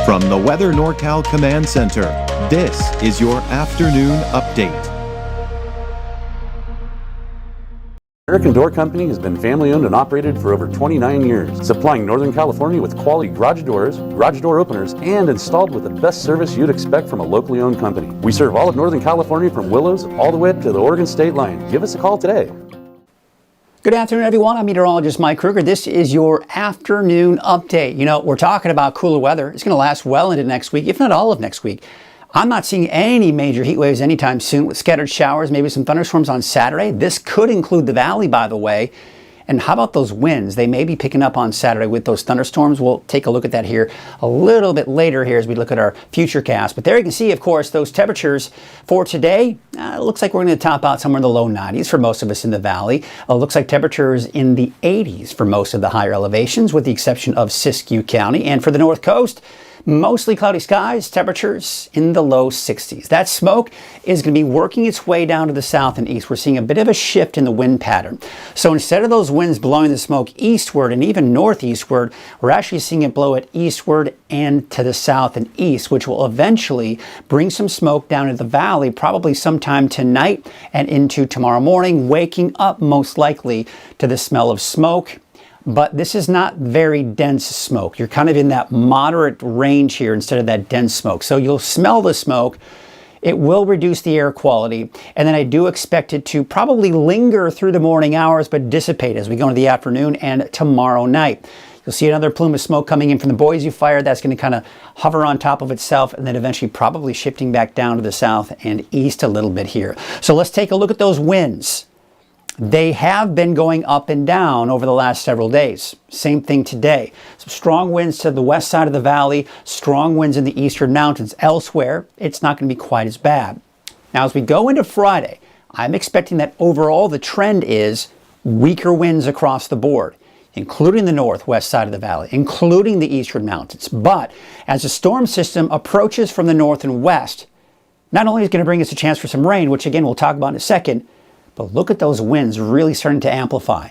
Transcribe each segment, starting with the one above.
From the Weather NorCal Command Center, this is your afternoon update. American Door Company has been family-owned and operated for over 29 years, supplying Northern California with quality garage doors, garage door openers, and installed with the best service you'd expect from a locally owned company. We serve all of Northern California from Willows all the way to the Oregon state line. Give us a call today. Good afternoon, everyone. I'm meteorologist Mike Kruger. This is your afternoon update. You know, we're talking about cooler weather. It's going to last well into next week, if not all of next week. I'm not seeing any major heat waves anytime soon with scattered showers, maybe some thunderstorms on Saturday. This could include the valley, by the way. And how about those winds? They may be picking up on Saturday with those thunderstorms. We'll take a look at that here a little bit later here as we look at our future cast. But there you can see, of course, those temperatures for today. It looks like we're going to top out somewhere in the low 90s for most of us in the valley. Looks like temperatures in the 80s for most of the higher elevations, with the exception of Siskiyou County. And for the North Coast, mostly cloudy skies, temperatures in the low 60s. That smoke is going to be working its way down to the south and east. We're seeing a bit of a shift in the wind pattern. So instead of those winds blowing the smoke eastward and even northeastward, we're actually seeing it blow it eastward and to the south and east, which will eventually bring some smoke down into the valley, probably sometime tonight and into tomorrow morning, waking up most likely to the smell of smoke. But this is not very dense smoke. You're kind of in that moderate range here instead of that dense smoke. So you'll smell the smoke. It will reduce the air quality. And then I do expect it to probably linger through the morning hours, but dissipate as we go into the afternoon and tomorrow night. You'll see another plume of smoke coming in from the Boise fire. That's going to kind of hover on top of itself and then eventually probably shifting back down to the south and east a little bit here. So let's take a look at those winds. They have been going up and down over the last several days. Same thing today. Some strong winds to the west side of the valley, strong winds in the eastern mountains. Elsewhere, it's not going to be quite as bad. Now, as we go into Friday, I'm expecting that overall the trend is weaker winds across the board, including the northwest side of the valley, including the eastern mountains. But as the storm system approaches from the north and west, not only is it going to bring us a chance for some rain, which again we'll talk about in a second, but look at those winds really starting to amplify.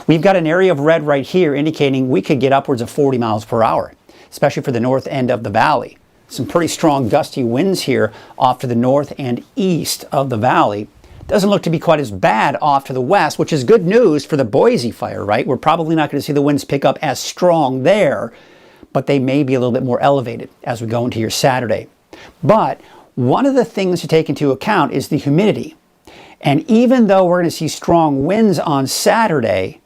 We've got an area of red right here indicating we could get upwards of 40 miles per hour, especially for the north end of the valley. Some pretty strong gusty winds here off to the north and east of the valley. Doesn't look to be quite as bad off to the west, which is good news for the Boise fire, right? We're probably not going to see the winds pick up as strong there, but they may be a little bit more elevated as we go into your Saturday. But one of the things to take into account is the humidity. And even though we're going to see strong winds on Saturday,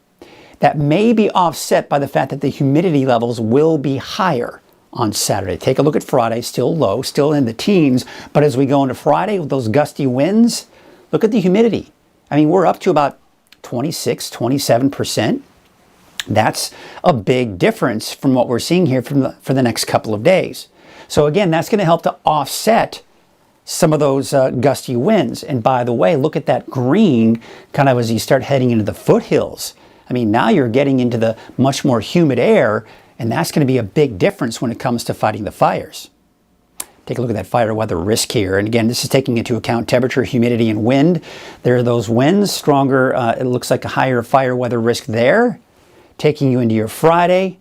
that may be offset by the fact that the humidity levels will be higher on Saturday. Take a look at Friday, still low, still in the teens. But as we go into Friday with those gusty winds, look at the humidity. I mean, we're up to about 26, 27%. That's a big difference from what we're seeing here for the next couple of days. So again, that's going to help to offset some of those gusty winds. And by the way, look at that green kind of as you start heading into the foothills. I mean, now you're getting into the much more humid air, and that's going to be a big difference when it comes to fighting the fires. Take a look at that fire weather risk here. And again, this is taking into account temperature, humidity, and wind. There are those winds, stronger, it looks like a higher fire weather risk there. Taking you into your Friday,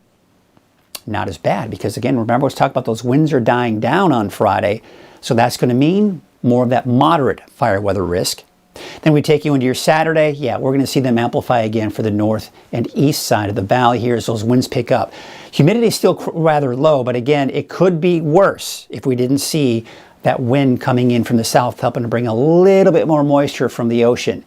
not as bad, because again, remember let's talk about those winds are dying down on Friday. So that's going to mean more of that moderate fire weather risk. Then we take you into your Saturday. Yeah, we're going to see them amplify again for the north and east side of the valley here as those winds pick up. Humidity is still rather low, but again, it could be worse if we didn't see that wind coming in from the south, helping to bring a little bit more moisture from the ocean.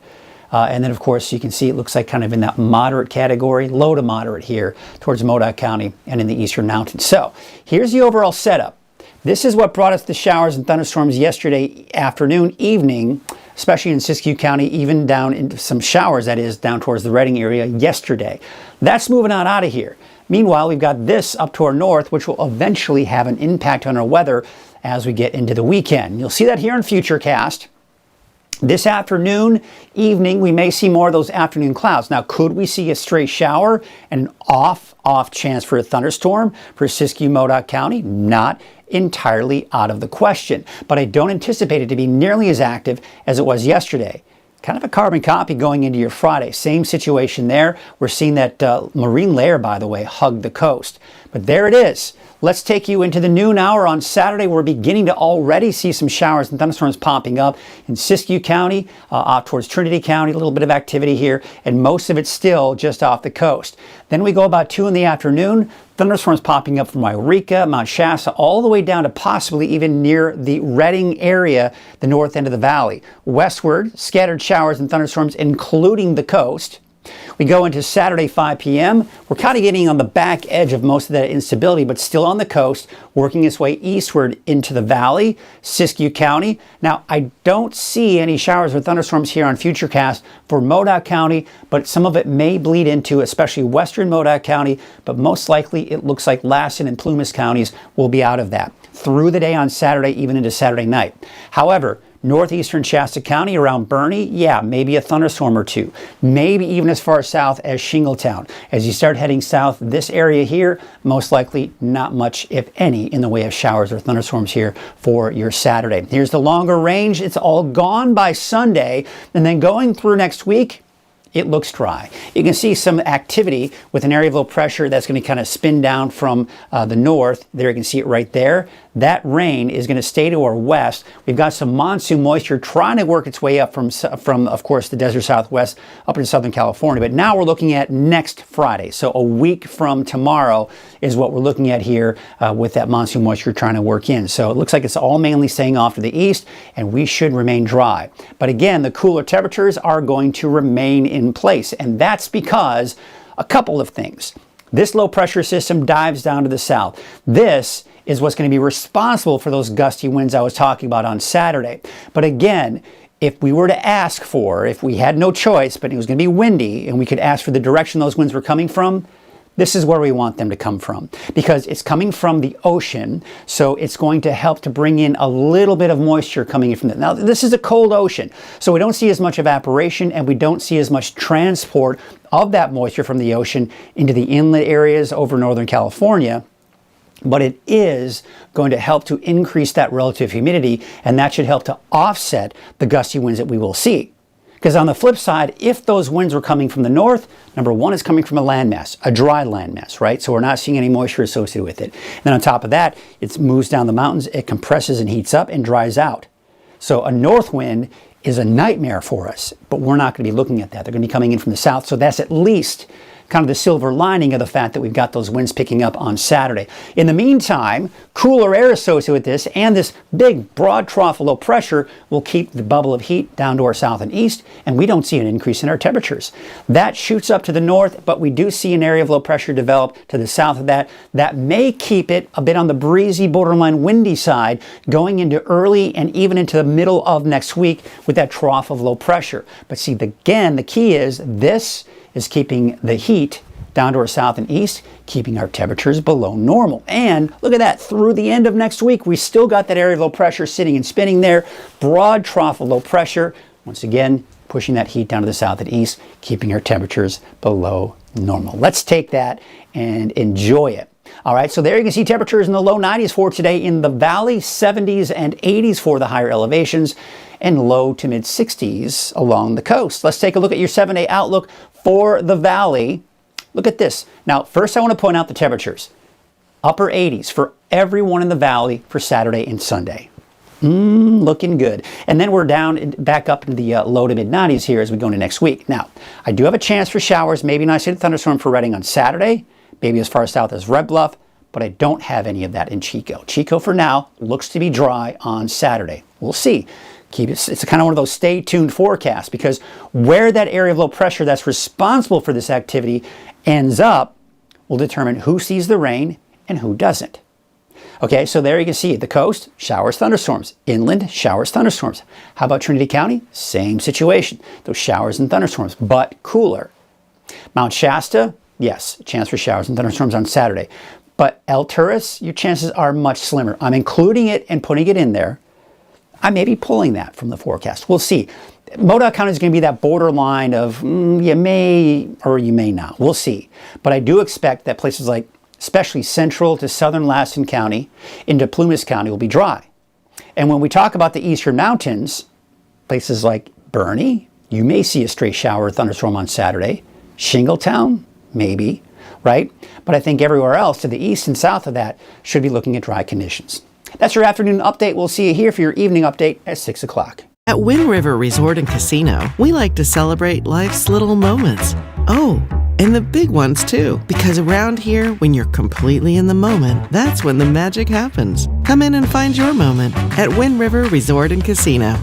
And then, of course, you can see it looks like kind of in that moderate category, low to moderate here towards Modoc County and in the eastern mountains. So here's the overall setup. This is what brought us the showers and thunderstorms yesterday afternoon, evening, especially in Siskiyou County, even down into some showers, that is, down towards the Redding area yesterday. That's moving on out of here. Meanwhile, we've got this up to our north, which will eventually have an impact on our weather as we get into the weekend. You'll see that here in Futurecast. This afternoon, evening, we may see more of those afternoon clouds. Now, could we see a stray shower and an off chance for a thunderstorm for Siskiyou, Modoc County? Not entirely out of the question, but I don't anticipate it to be nearly as active as it was yesterday. Kind of a carbon copy going into your Friday. Same situation there. We're seeing that marine layer, by the way, hug the coast. But there it is. Let's take you into the noon hour on Saturday. We're beginning to already see some showers and thunderstorms popping up in Siskiyou County, off towards Trinity County, a little bit of activity here, and most of it still just off the coast. Then we go about 2 in the afternoon, thunderstorms popping up from Eureka, Mount Shasta, all the way down to possibly even near the Redding area, the north end of the valley. Westward, scattered showers and thunderstorms, including the coast. We go into Saturday 5 p.m. We're kind of getting on the back edge of most of that instability, but still on the coast, working its way eastward into the valley, Siskiyou County. Now, I don't see any showers or thunderstorms here on Futurecast for Modoc County, but some of it may bleed into especially western Modoc County, but most likely it looks like Lassen and Plumas counties will be out of that through the day on Saturday, even into Saturday night. However, northeastern Shasta County around Bernie, yeah, maybe a thunderstorm or two. Maybe even as far south as Shingletown. As you start heading south, this area here, most likely not much, if any, in the way of showers or thunderstorms here for your Saturday. Here's the longer range. It's all gone by Sunday. And then going through next week, it looks dry. You can see some activity with an area of low pressure that's going to kind of spin down from the north. There you can see it right there. That rain is going to stay to our west. We've got some monsoon moisture trying to work its way up from of course, the desert southwest up into Southern California. But now we're looking at next Friday. So a week from tomorrow is what we're looking at here with that monsoon moisture trying to work in. So it looks like it's all mainly staying off to the east, and we should remain dry. But again, the cooler temperatures are going to remain in place, and that's because a couple of things. This low pressure system dives down to the south. This is what's going to be responsible for those gusty winds I was talking about on Saturday. But again, if we were to ask for, if we had no choice, but it was going to be windy and we could ask for the direction those winds were coming from, this is where we want them to come from, because it's coming from the ocean, so it's going to help to bring in a little bit of moisture coming in from it. Now, this is a cold ocean, so we don't see as much evaporation and we don't see as much transport of that moisture from the ocean into the inlet areas over Northern California. But it is going to help to increase that relative humidity, and that should help to offset the gusty winds that we will see. Because on the flip side, if those winds were coming from the north, number one, is coming from a landmass, a dry landmass, right? So we're not seeing any moisture associated with it. And then on top of that, it moves down the mountains, it compresses and heats up and dries out. So a north wind is a nightmare for us, but we're not going to be looking at that. They're going to be coming in from the south, so that's at least kind of the silver lining of the fact that we've got those winds picking up on Saturday. In the meantime, cooler air associated with this and this big broad trough of low pressure will keep the bubble of heat down to our south and east, and we don't see an increase in our temperatures. That shoots up to the north, but we do see an area of low pressure develop to the south of that. That may keep it a bit on the breezy, borderline windy side going into early and even into the middle of next week with that trough of low pressure. But see, again, the key is this is keeping the heat down to our south and east, keeping our temperatures below normal. And look at that, through the end of next week, we still got that area of low pressure sitting and spinning there. Broad trough of low pressure, once again, pushing that heat down to the south and east, keeping our temperatures below normal. Let's take that and enjoy it. All right, so there you can see temperatures in the low 90s for today in the valley, 70s and 80s for the higher elevations, and low to mid 60s along the coast. Let's take a look at your 7-day outlook for the valley. Look at this. Now, first I want to point out the temperatures. Upper 80s for everyone in the valley for Saturday and Sunday. Looking good. And then we're down back up into the low to mid 90s here as we go into next week. Now, I do have a chance for showers, maybe an isolated thunderstorm for Redding on Saturday, maybe as far south as Red Bluff, but I don't have any of that in Chico. Chico for now looks to be dry on Saturday. We'll see. It's kind of one of those stay tuned forecasts, because where that area of low pressure that's responsible for this activity ends up will determine who sees the rain and who doesn't. Okay, so there you can see it. The coast, showers, thunderstorms. Inland, showers, thunderstorms. How about Trinity County? Same situation. Those showers and thunderstorms, but cooler. Mount Shasta, yes, chance for showers and thunderstorms on Saturday. But El Turris, your chances are much slimmer. I'm including it and putting it in there. I may be pulling that from the forecast. We'll see. Modoc County is going to be that borderline of you may or you may not. We'll see. But I do expect that places like especially central to southern Lassen County into Plumas County will be dry. And when we talk about the eastern mountains, places like Bernie, you may see a stray shower or thunderstorm on Saturday. Shingletown, maybe. right? But I think everywhere else to the east and south of that should be looking at dry conditions. That's your afternoon update. We'll see you here for your evening update at 6 o'clock. At Wind River Resort and Casino, we like to celebrate life's little moments. Oh, and the big ones too. Because around here, when you're completely in the moment, that's when the magic happens. Come in and find your moment at Wind River Resort and Casino.